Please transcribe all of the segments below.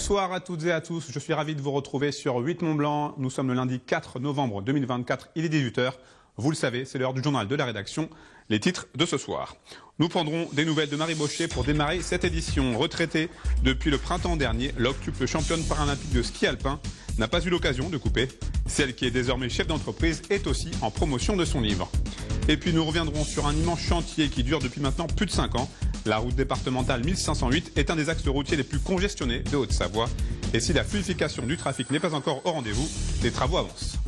Bonsoir à toutes et à tous, je suis ravi de vous retrouver sur 8 Mont Blanc. Nous sommes le lundi 4 novembre 2024, il est 18 h. Vous le savez, c'est l'heure du journal de la rédaction. Les titres de ce soir. Nous prendrons des nouvelles de Marie Bochet pour démarrer cette édition. Retraitée depuis le printemps dernier, l'octuple championne paralympique de ski alpin n'a pas eu l'occasion de couper. Celle qui est désormais chef d'entreprise est aussi en promotion de son livre. Et puis nous reviendrons sur un immense chantier qui dure depuis maintenant plus de 5 ans. La route départementale 1508 est un des axes routiers les plus congestionnés de Haute-Savoie. Et si la fluidification du trafic n'est pas encore au rendez-vous, les travaux avancent.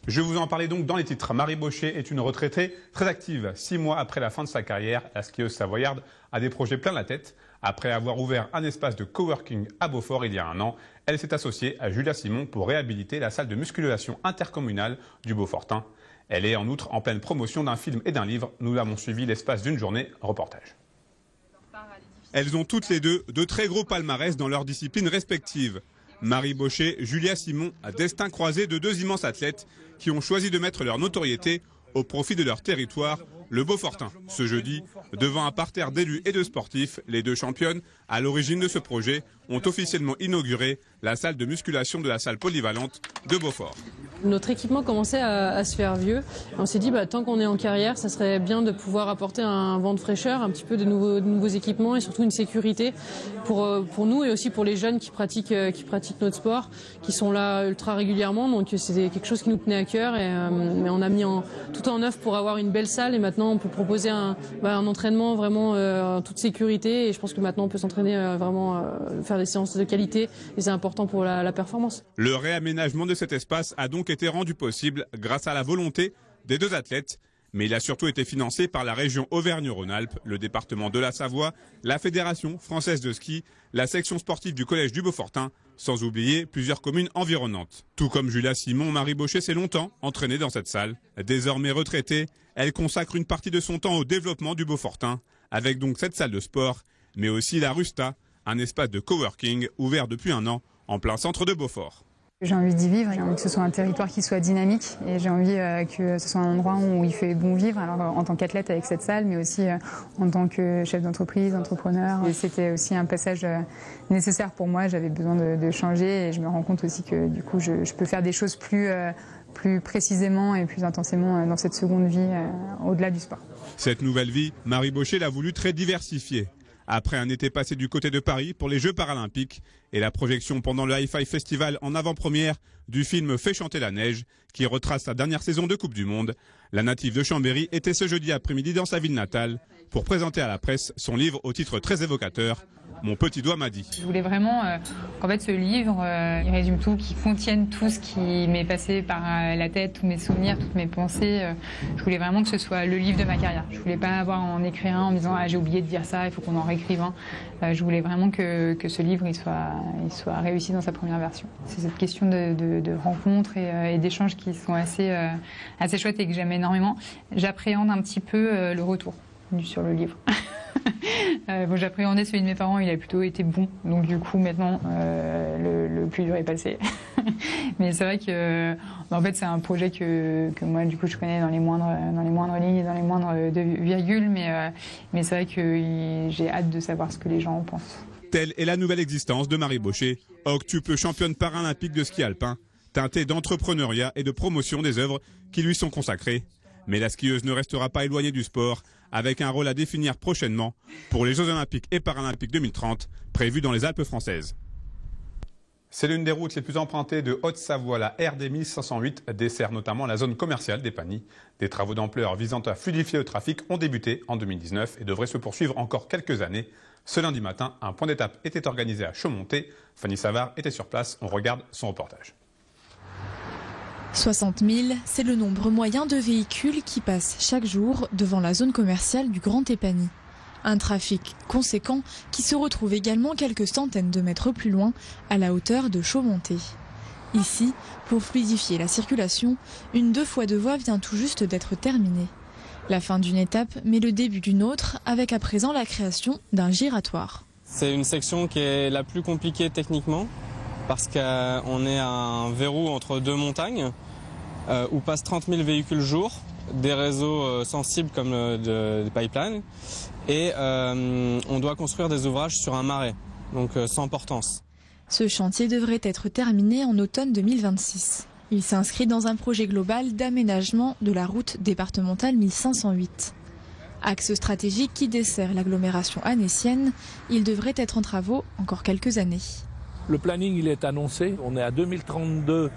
Je vous en parlais donc dans les titres. Marie Bochet est une retraitée très active. 6 mois après la fin de sa carrière, la skieuse savoyarde a des projets plein la tête. Après avoir ouvert un espace de coworking à Beaufort il y a un an, elle s'est associée à Julia Simon pour réhabiliter la salle de musculation intercommunale du Beaufortin. Elle est en outre en pleine promotion d'un film et d'un livre. Nous avons suivi l'espace d'une journée. Reportage. Elles ont toutes les deux de très gros palmarès dans leurs disciplines respectives. Marie Bochet, Julia Simon, à destin croisé de deux immenses athlètes qui ont choisi de mettre leur notoriété au profit de leur territoire, le Beaufortin. Ce jeudi, devant un parterre d'élus et de sportifs, les deux championnes, à l'origine de ce projet, ont officiellement inauguré la salle de musculation de la salle polyvalente de Beaufort. Notre équipement commençait à se faire vieux. On s'est dit, tant qu'on est en carrière, ça serait bien de pouvoir apporter un vent de fraîcheur, un petit peu de nouveaux équipements et surtout une sécurité pour nous et aussi pour les jeunes qui pratiquent notre sport, qui sont là ultra régulièrement. Donc c'est quelque chose qui nous tenait à cœur mais on a mis tout en œuvre pour avoir une belle salle et maintenant on peut proposer un entraînement vraiment en toute sécurité et je pense que maintenant on peut s'entraîner faire des séances de qualité et c'est important pour la performance. Le réaménagement de cet espace a donc été rendu possible grâce à la volonté des deux athlètes, mais il a surtout été financé par la région Auvergne-Rhône-Alpes, le département de la Savoie, la Fédération française de ski, la section sportive du collège du Beaufortin, sans oublier plusieurs communes environnantes. Tout comme Julia Simon, Marie Bochet s'est longtemps entraînée dans cette salle. Désormais retraitée, elle consacre une partie de son temps au développement du Beaufortin, avec donc cette salle de sport, mais aussi la Rusta, un espace de coworking ouvert depuis un an en plein centre de Beaufort. J'ai envie d'y vivre, j'ai envie que ce soit un territoire qui soit dynamique et j'ai envie que ce soit un endroit où il fait bon vivre, alors en tant qu'athlète avec cette salle, mais aussi en tant que chef d'entreprise, entrepreneur. Et c'était aussi un passage nécessaire pour moi, j'avais besoin de changer et je me rends compte aussi que du coup je peux faire des choses plus précisément et plus intensément dans cette seconde vie au-delà du sport. Cette nouvelle vie, Marie Bochet l'a voulu très diversifiée. Après un été passé du côté de Paris pour les Jeux paralympiques et la projection pendant le Hi-Fi Festival en avant-première du film Fait chanter la neige qui retrace sa dernière saison de Coupe du Monde, la native de Chambéry était ce jeudi après-midi dans sa ville natale pour présenter à la presse son livre au titre très évocateur, Mon petit doigt m'a dit. Je voulais vraiment qu'en fait ce livre, il résume tout, qu'il contienne tout ce qui m'est passé par la tête, tous mes souvenirs, toutes mes pensées. Je voulais vraiment que ce soit le livre de ma carrière. Je voulais pas avoir en écrire un en me disant j'ai oublié de dire ça, il faut qu'on en réécrive un. Je voulais vraiment que ce livre il soit réussi dans sa première version. C'est cette question de rencontres et d'échanges qui sont assez chouettes et que j'aime énormément. J'appréhende un petit peu le retour sur le livre. J'appréhendais celui de mes parents, il a plutôt été bon. Donc du coup maintenant le plus dur est passé. Mais c'est vrai que en fait c'est un projet que moi du coup je connais dans les moindres lignes et dans les moindres virgules. Mais c'est vrai que j'ai hâte de savoir ce que les gens en pensent. Telle est la nouvelle existence de Marie Bochet, octuple championne paralympique de ski alpin, teintée d'entrepreneuriat et de promotion des œuvres qui lui sont consacrées. Mais la skieuse ne restera pas éloignée du sport, avec un rôle à définir prochainement pour les Jeux Olympiques et Paralympiques 2030, prévus dans les Alpes françaises. C'est l'une des routes les plus empruntées de Haute-Savoie. La RD 1508 dessert notamment la zone commerciale des Pagnies. Des travaux d'ampleur visant à fluidifier le trafic ont débuté en 2019 et devraient se poursuivre encore quelques années. Ce lundi matin, un point d'étape était organisé à Chaumonté. Fanny Savard était sur place. On regarde son reportage. 60 000, c'est le nombre moyen de véhicules qui passent chaque jour devant la zone commerciale du Grand Épagny. Un trafic conséquent qui se retrouve également quelques centaines de mètres plus loin, à la hauteur de Chaumonté. Ici, pour fluidifier la circulation, une 2 fois 2 voies vient tout juste d'être terminée. La fin d'une étape, mais le début d'une autre, avec à présent la création d'un giratoire. C'est une section qui est la plus compliquée techniquement, parce qu'on est à un verrou entre deux montagnes, où passent 30 000 véhicules jour, des réseaux sensibles comme des pipelines, et on doit construire des ouvrages sur un marais. donc sans portance. Ce chantier devrait être terminé en automne 2026. Il s'inscrit dans un projet global d'aménagement de la route départementale 1508. Axe stratégique qui dessert l'agglomération annécienne, il devrait être en travaux encore quelques années. Le planning il est annoncé, on est à 2032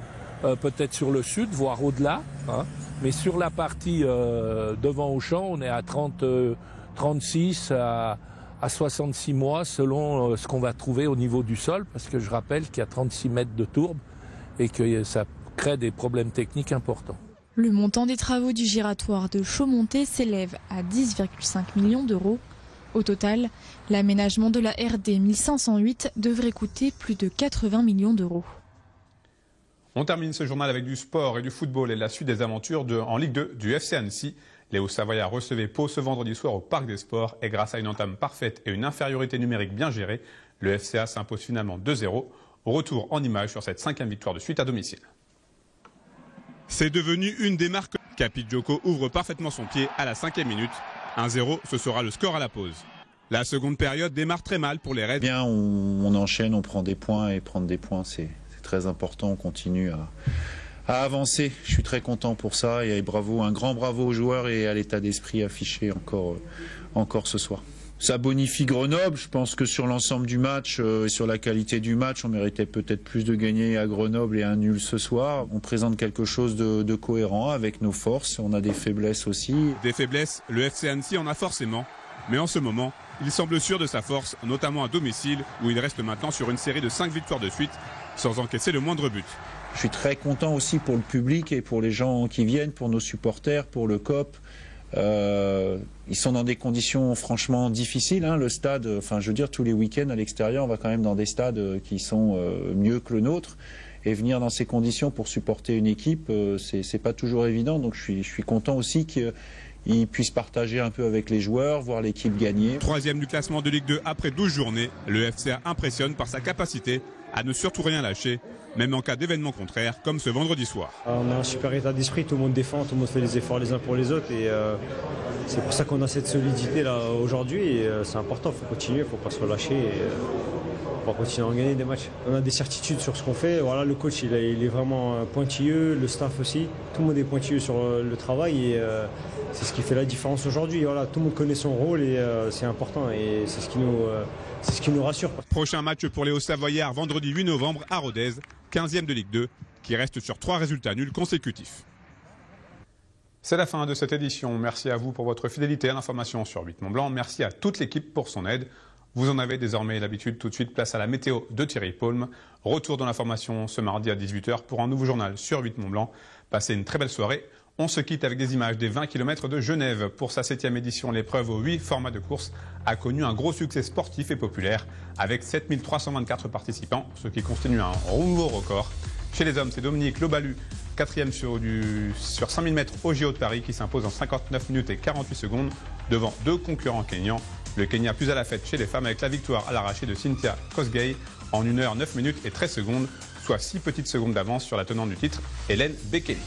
peut-être sur le sud, voire au-delà. Mais sur la partie devant Auchan, on est à 36 à 66 mois selon ce qu'on va trouver au niveau du sol, parce que je rappelle qu'il y a 36 mètres de tourbe et que ça crée des problèmes techniques importants. Le montant des travaux du giratoire de Chaumonté s'élève à 10,5 millions d'euros. Au total, l'aménagement de la RD 1508 devrait coûter plus de 80 millions d'euros. On termine ce journal avec du sport et du football et la suite des aventures en Ligue 2 du FC Annecy. Les Hauts-Savoyards recevaient Pau ce vendredi soir au Parc des Sports et grâce à une entame parfaite et une infériorité numérique bien gérée, le FCA s'impose finalement 2-0. Retour en images sur cette 5e victoire de suite à domicile. C'est devenu une des marques. Capijoko ouvre parfaitement son pied à la 5e minute. 1-0, ce sera le score à la pause. La seconde période démarre très mal pour les Reds. Bien, on enchaîne, on prend des points et prendre des points, c'est très important. On continue à avancer. Je suis très content pour ça et bravo, un grand bravo aux joueurs et à l'état d'esprit affiché encore ce soir. Ça bonifie Grenoble. Je pense que sur l'ensemble du match et sur la qualité du match, on méritait peut-être plus de gagner à Grenoble et un nul ce soir. On présente quelque chose de cohérent avec nos forces. On a des faiblesses aussi. Des faiblesses, le FC Annecy en a forcément. Mais en ce moment, il semble sûr de sa force, notamment à domicile, où il reste maintenant sur une série de 5 victoires de suite, sans encaisser le moindre but. Je suis très content aussi pour le public et pour les gens qui viennent, pour nos supporters, pour le COP. Ils sont dans des conditions franchement difficiles. Le stade, enfin je veux dire, tous les week-ends à l'extérieur, on va quand même dans des stades qui sont mieux que le nôtre. Et venir dans ces conditions pour supporter une équipe, c'est pas toujours évident. Donc je suis content aussi qu'ils puissent partager un peu avec les joueurs, voir l'équipe gagner. 3e du classement de Ligue 2 après 12 journées, le FCA impressionne par sa capacité à ne surtout rien lâcher, même en cas d'événement contraire, comme ce vendredi soir. On a un super état d'esprit, tout le monde défend, tout le monde fait les efforts les uns pour les autres et c'est pour ça qu'on a cette solidité là aujourd'hui et c'est important, il faut continuer, il ne faut pas se relâcher pour continuer à gagner des matchs. On a des certitudes sur ce qu'on fait, voilà, le coach il est vraiment pointilleux, le staff aussi, tout le monde est pointilleux sur le travail et c'est ce qui fait la différence aujourd'hui. Voilà, tout le monde connaît son rôle et c'est important et c'est ce qui nous rassure. Prochain match pour les Hauts-Savoyards vendredi 8 novembre à Rodez, 15e de Ligue 2, qui reste sur 3 résultats nuls consécutifs. C'est la fin de cette édition. Merci à vous pour votre fidélité à l'information sur 8 Mont-Blanc. Merci à toute l'équipe pour son aide. Vous en avez désormais l'habitude. Tout de suite, place à la météo de Thierry Paume. Retour dans l'information ce mardi à 18h pour un nouveau journal sur 8 Mont-Blanc. Passez une très belle soirée. On se quitte avec des images des 20 km de Genève. Pour sa 7e édition, l'épreuve aux 8 formats de course a connu un gros succès sportif et populaire avec 7324 participants, ce qui constitue un nouveau record. Chez les hommes, c'est Dominique Lobalu, 4e sur 5000 mètres au JO de Paris, qui s'impose en 59 minutes et 48 secondes devant 2 concurrents kenyans. Le Kenya plus à la fête chez les femmes avec la victoire à l'arraché de Cynthia Kosgei en 1h 9 minutes et 13 secondes, soit 6 petites secondes d'avance sur la tenante du titre, Hélène Bekele.